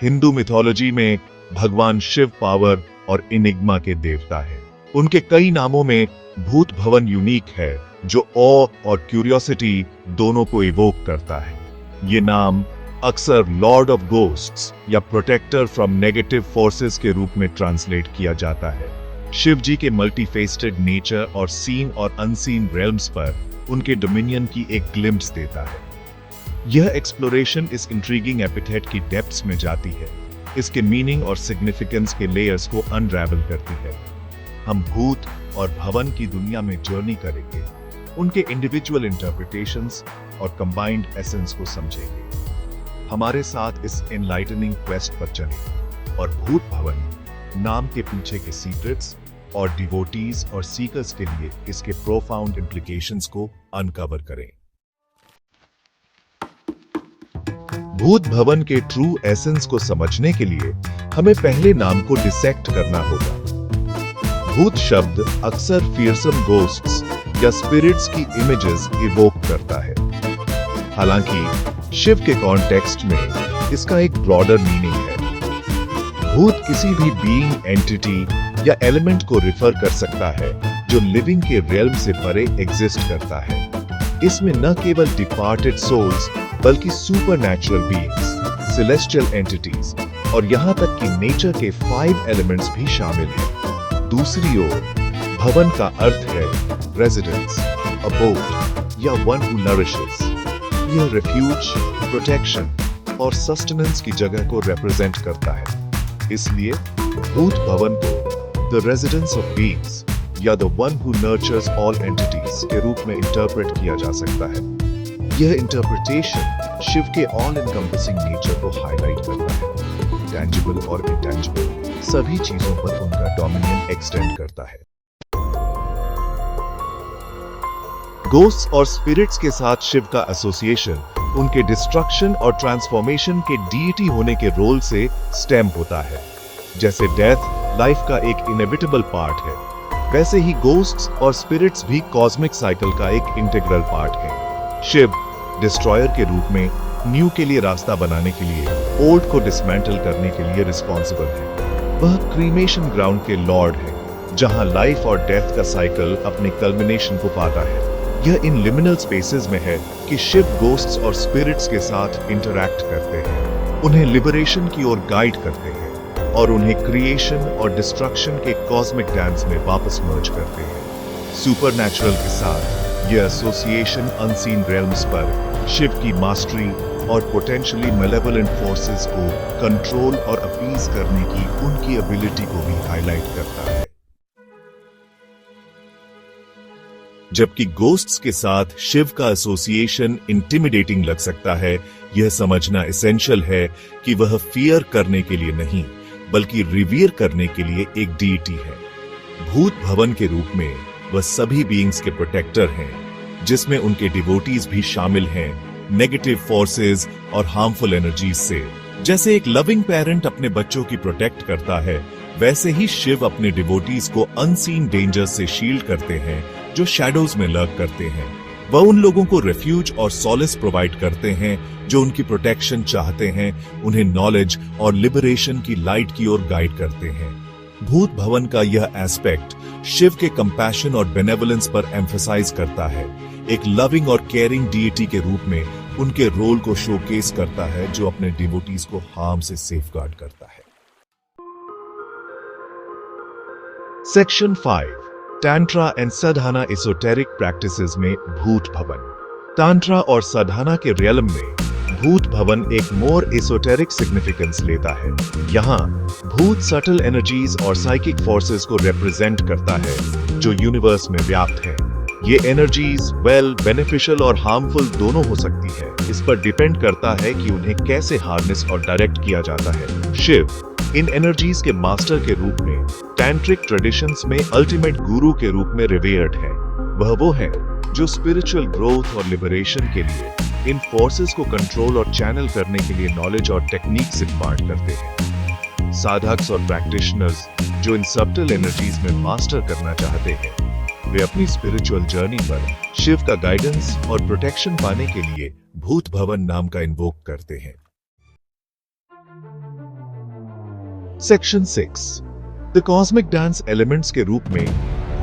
Hindu mythology में भगवान Shiv power और इनिग्मा के देवता हैं। उनके कई नामों में भूत भवन यूनिक है, जो ऑ और क्यूरियोसिटी दोनों को इवोक करता है। ये नाम अक्सर लॉर्ड ऑफ गोस्ट्स या प्रोटेक्टर फ्रॉम नेगेटिव फोर्सेस के रूप में ट्रांसलेट किया जाता है। शिव जी के मल्टीफेस्टेड नेचर और सीन और अनसीन रेल्म्स पर उनके डोमिनियन की एक ग्लिम्प्स देता है। यह एक्सप्लोरेशन इस इंट्रीगिंग एपिथेट की डेप्थ्स में जाती है, इसके मीनिंग और सिग्निफिकेंस के लेयर्स को अनरैवल करती है। हम भूत और भवन की दुनिया में जर्नी करेंगे, उनके इंडिविजुअल इंटरप्रिटेशंस और कंबाइंड एसेंस को समझेंगे। हमारे साथ इस एनलाइटनिंग क्वेस्ट पर चलें और भूत भवन नाम के पीछे के सीक्रेट्स और डिवोटीज और सीकर्स के लिए इसके प्रोफाउंड इम्प्लीकेशंस को अनकवर करें। भूत भवन के ट्रू एसेंस को समझने के लिए हमें पहले नाम को डिसेक्ट करना होगा। भूत शब्द अक्सर फियरसम गोस्ट्स या स्पिरिट्स की इमेजेस इवोक करता है। हालांकि शिव के कॉन्टेक्स्ट में इसका एक ब्रॉडर मीनिंग है। भूत किसी भी बीइंग, एंटिटी या एलिमेंट को रिफर कर सकता है जो लिविंग के रियल्म से परे एग्जिस्ट करता है। इसमें न केवल डिपार्टेड सोल्स बल्कि सुपरनैचुरल बीइंग्स, सेलेस्टियल एंटिटीज और यहां तक कि नेचर के 5 एलिमेंट्स भी शामिल हैं। दूसरी ओर भवन का अर्थ है रेजिडेंस, अबोड या वन हु नरिशेस। यह रिफ्यूज, प्रोटेक्शन और सस्टेनेंस की जगह को रिप्रेजेंट करता है। इसलिए भूत भवन को द रेजिडेंस ऑफ बीइंग्स या the one who nurtures all entities के रूप में इंटरप्रेट किया जा सकता है। यह इंटरप्रिटेशन शिव के ऑल एनकंपासिंग नेचर को हाईलाइट करता है। टैंजिबल और इंटैंजिबल सभी चीजों पर उनका डोमिनियन एक्सटेंड करता है। गोस्ट्स और स्पिरिट्स के साथ शिव का एसोसिएशन उनके डिस्ट्रक्शन और ट्रांसफॉर्मेशन के डीटी होने के रोल से स्टेम होता है। जैसे डेथ लाइफ का एक इनएविटेबल पार्ट है, वैसे ही गोस्ट्स और स्पिरिट्स भी कॉस्मिक साइकिल का एक इंटीग्रल पार्ट है। शिव डिस्ट्रॉयर के रूप में न्यू के लिए रास्ता बनाने के लिए, ओल्ड को डिसमेंटल करने के लिए रिस्पॉन्सिबल है। वह क्रीमेशन ग्राउंड के लॉर्ड है, जहां लाइफ और डेथ का साइकिल अपने कल्मिनेशन को पाता है। यह इन लिमिनल स्पेसेस में है कि शिव गोस्ट्स और स्पिरिट्स के साथ इंटरैक्ट करते हैं, उन्हें लिबरेशन की ओर गाइड करते हैं और उन्हें क्रिएशन और डिस्ट्रक्शन के कॉस्मिक डांस में वापस मर्ज करते हैं। सुपरनैचुरल के साथ यह एसोसिएशन अनसीन रेल्म्स पर शिव की मास्टरी और पोटेंशियली मैलेवोलेंट फोर्सेस को कंट्रोल और अपीज करने की उनकी एबिलिटी को भी हाईलाइट करता है। जबकि गोस्ट्स के साथ शिव का एसोसिएशन इंटिमिडेटिंग लग सकता है, यह समझना एसेंशियल है कि वह फियर करने के लिए नहीं बल्कि रिवियर करने के लिए एक डीटी है। भूत भवन के रूप में वह सभी बीइंग्स के प्रोटेक्टर हैं, जिसमें उनके डिवोटीज भी शामिल हैं, नेगेटिव फोर्सेस और हार्मफुल एनर्जीज से। जैसे एक लविंग पेरेंट अपने बच्चों की प्रोटेक्ट करता है, वैसे ही शिव अपने डिवोटीज को अनसीन डेंजर से शील्ड करते हैं जो शैडोज में लर्क करते हैं। वह उन लोगों को रेफ्यूज और सॉलिस प्रोवाइड करते हैं जो उनकी प्रोटेक्शन चाहते हैं, उन्हें नॉलेज और लिबरेशन की लाइट की ओर गाइड करते हैं। भूत भवन का यह एस्पेक्ट शिव के कंपैशन और बेनेवोलेंस पर एम्फसाइज करता है, एक लविंग और केयरिंग डीटी के रूप में उनके रोल को शोकेस करता है, जो अपने डिवोटीज को हार्म से सेफगार्ड करता है। Section 5 tantra and sadhana esoteric practices में भूत भवन। टांट्रा और साधना के रियलम में भूत भवन एक मोर एसोटेरिक सिग्निफिकेंस लेता है। यहाँ भूत सटल एनर्जीज और साइकिक फोर्सेस को रिप्रेजेंट करता है जो यूनिवर्स में व्याप्त है। ये एनर्जीज बेनिफिशियल और हार्मफुल दोनों हो सकती है। इस पर डिपेंड करता है कि उन्हें कैसे हार्नेस और डायरेक्ट किया जाता है। शिव इन एनर्जीज के मास्टर के रूप में टैंट्रिक ट्रेडिशंस में अल्टीमेट गुरु के रूप में रिवेयर्ड है। वह वो है जो स्पिरिचुअल ग्रोथ और लिबरेशन के लिए इन फोर्सेस को कंट्रोल और चैनल करने के लिए नॉलेज और टेक्निक्स इम्पार्ट करते हैं। साधक्स और प्रैक्टिशनर्स जो इन सबटल एनर्जीज में मास्टर करना चाहते हैं, वे अपनी स्पिरिचुअल जर्नी पर शिव का गाइडेंस और प्रोटेक्शन पाने के लिए भूत भवन नाम का इन्वोक करते हैं। Section 6 the cosmic dance elements के रूप में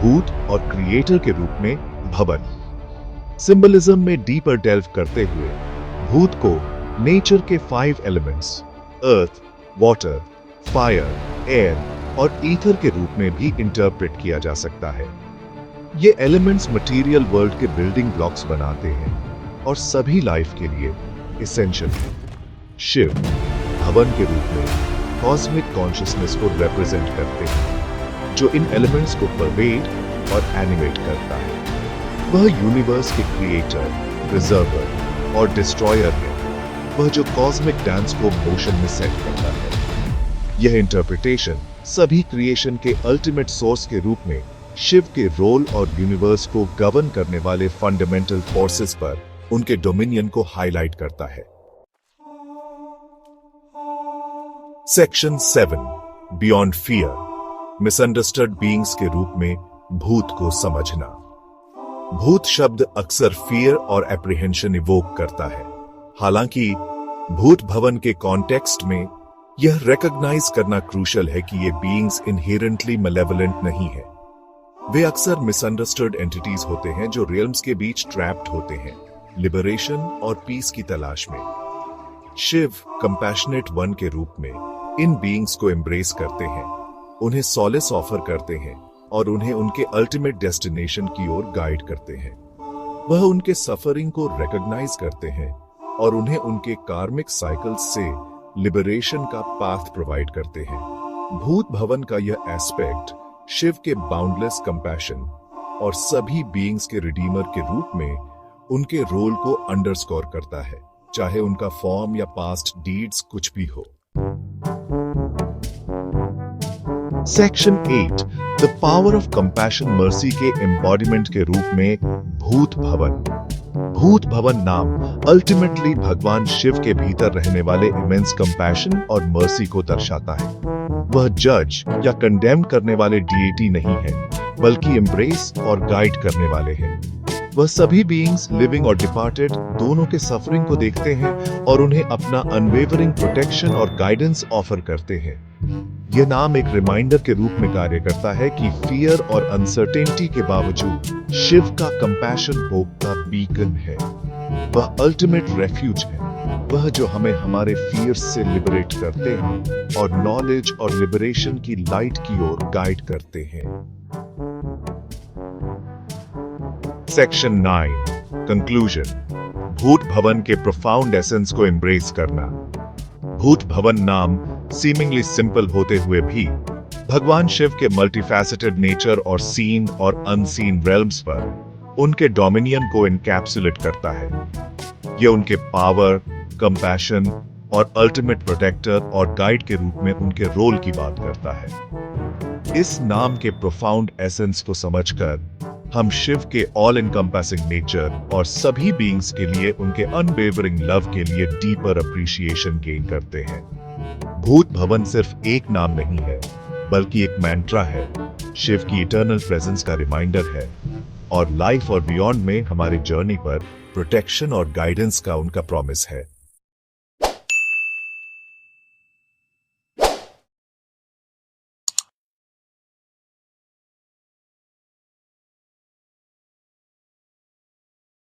भूत और क्रिएटर के रूप में भवन। सिंबलिज्म में डीपर डेल्व करते हुए भूत को नेचर के 5 elements earth, water, fire, air और ईथर के रूप में भी इंटरप्रेट किया जा सकता है। ये एलिमेंट्स मटेरियल वर्ल्ड के बिल्डिंग ब्लॉक्स बनाते हैं और सभी लाइफ के लिए एसेंशियल है। शिव भवन के रूप में कॉस्मिक कॉन्शियसनेस को रिप्रेजेंट करते हैं, जो इन एलिमेंट्स को परवेड और एनिमेट करता है। वह यूनिवर्स के क्रिएटर, प्रिजर्वर और डिस्ट्रॉयर है। वह जो कॉस्मिक डांस को मोशन में सेट करता है। यह इंटरप्रिटेशन सभी क्रिएशन के अल्टीमेट सोर्स के रूप में शिव के रोल और यूनिवर्स को गवर्न करने वाले फंडामेंटल फोर्सेस पर उनके डोमिनियन को हाईलाइट करता है। Section 7 beyond fear misunderstood beings के रूप में भूत को समझना। भूत शब्द अक्सर फियर और एप्रीहेंशन इवोक करता है। हालांकि भूत भवन के कॉन्टेक्स्ट में यह रिकॉग्नाइज करना क्रूशियल है कि ये बीइंग्स इनहेरेंटली मैलेवोलेंट नहीं है। वे अक्सर मिसअंडरस्टूड एंटिटीज होते हैं जो रियल्म्स के बीच ट्रैप्ड होते हैं, लिबरेशन और पीस की तलाश में। शिव कंपैशनेट वन के रूप में इन बीइंग्स को एम्ब्रेस करते हैं, उन्हें सॉलिस ऑफर करते हैं और उन्हें उनके अल्टीमेट डेस्टिनेशन की ओर गाइड करते हैं। वह उनके सफरिंग को रिकॉग्नाइज करते हैं और उन्हें उनके कार्मिक साइकिल्स से लिबरेशन का पाथ प्रोवाइड करते हैं। भूत भवन का यह एस्पेक्ट शिव के बाउंडलेस कंपैशन और सभी बीइंग्स के रिडीमर के रूप में उनके रोल को अंडरस्कोर करता है, चाहे उनका फॉर्म या पास्ट डीड्स कुछ भी हो। Section 8 the power of compassion mercy के एम्बॉडीमेंट के रूप में भूत भवन। भूत भवन नाम अल्टीमेटली भगवान शिव के भीतर रहने वाले इमेंस कंपैशन और मर्सी को दर्शाता है। वह जज या कंडेम करने वाले डीएटी नहीं है, बल्कि एम्ब्रेस और गाइड करने वाले हैं। वह सभी बीइंग्स लिविंग और डिपार्टेड दोनों के सफरिंग को देखते हैं और उन्हें अपना अनवेवरिंग प्रोटेक्शन और गाइडेंस ऑफर करते हैं। यह नाम एक रिमाइंडर के रूप में कार्य करता है कि फियर और अनसर्टेनिटी के बावजूद शिव का कंपैशन होप का बीकन है। वह अल्टीमेट रेफ्यूज है, वह जो हमें हमारे फियर्स से लिबरेट करते हैं और नॉलेज और लिबरेशन की लाइट की ओर गाइड करते हैं। सेक्शन 9 कंक्लूजन भूत भवन के प्रोफाउंड एसेंस को एम्ब्रेस करना। भूत भवन नाम सीमिंगली सिंपल होते हुए भी भगवान शिव के मल्टीफैसेटेड नेचर और सीन और अनसीन रेल्म्स पर उनके डोमिनियन को एनकैप्सुलेट करता है। यह उनके पावर, कंपैशन और अल्टीमेट प्रोटेक्टर और गाइड के रूप में उनके रोल की बात करता है। इस नाम के प्रोफाउंड एसेंस को समझकर हम शिव के ऑल एनकम्पासिंग नेचर और सभी बीइंग्स के लिए उनके अनवेवरिंग लव के लिए डीपर अप्रिशिएशन गेन करते हैं। भूत भवन सिर्फ एक नाम नहीं है, बल्कि एक मैंट्रा है, शिव की इटर्नल प्रेजेंस का रिमाइंडर है और लाइफ और बियॉन्ड में हमारी जर्नी पर प्रोटेक्शन और गाइडेंस का उनका प्रॉमिस है।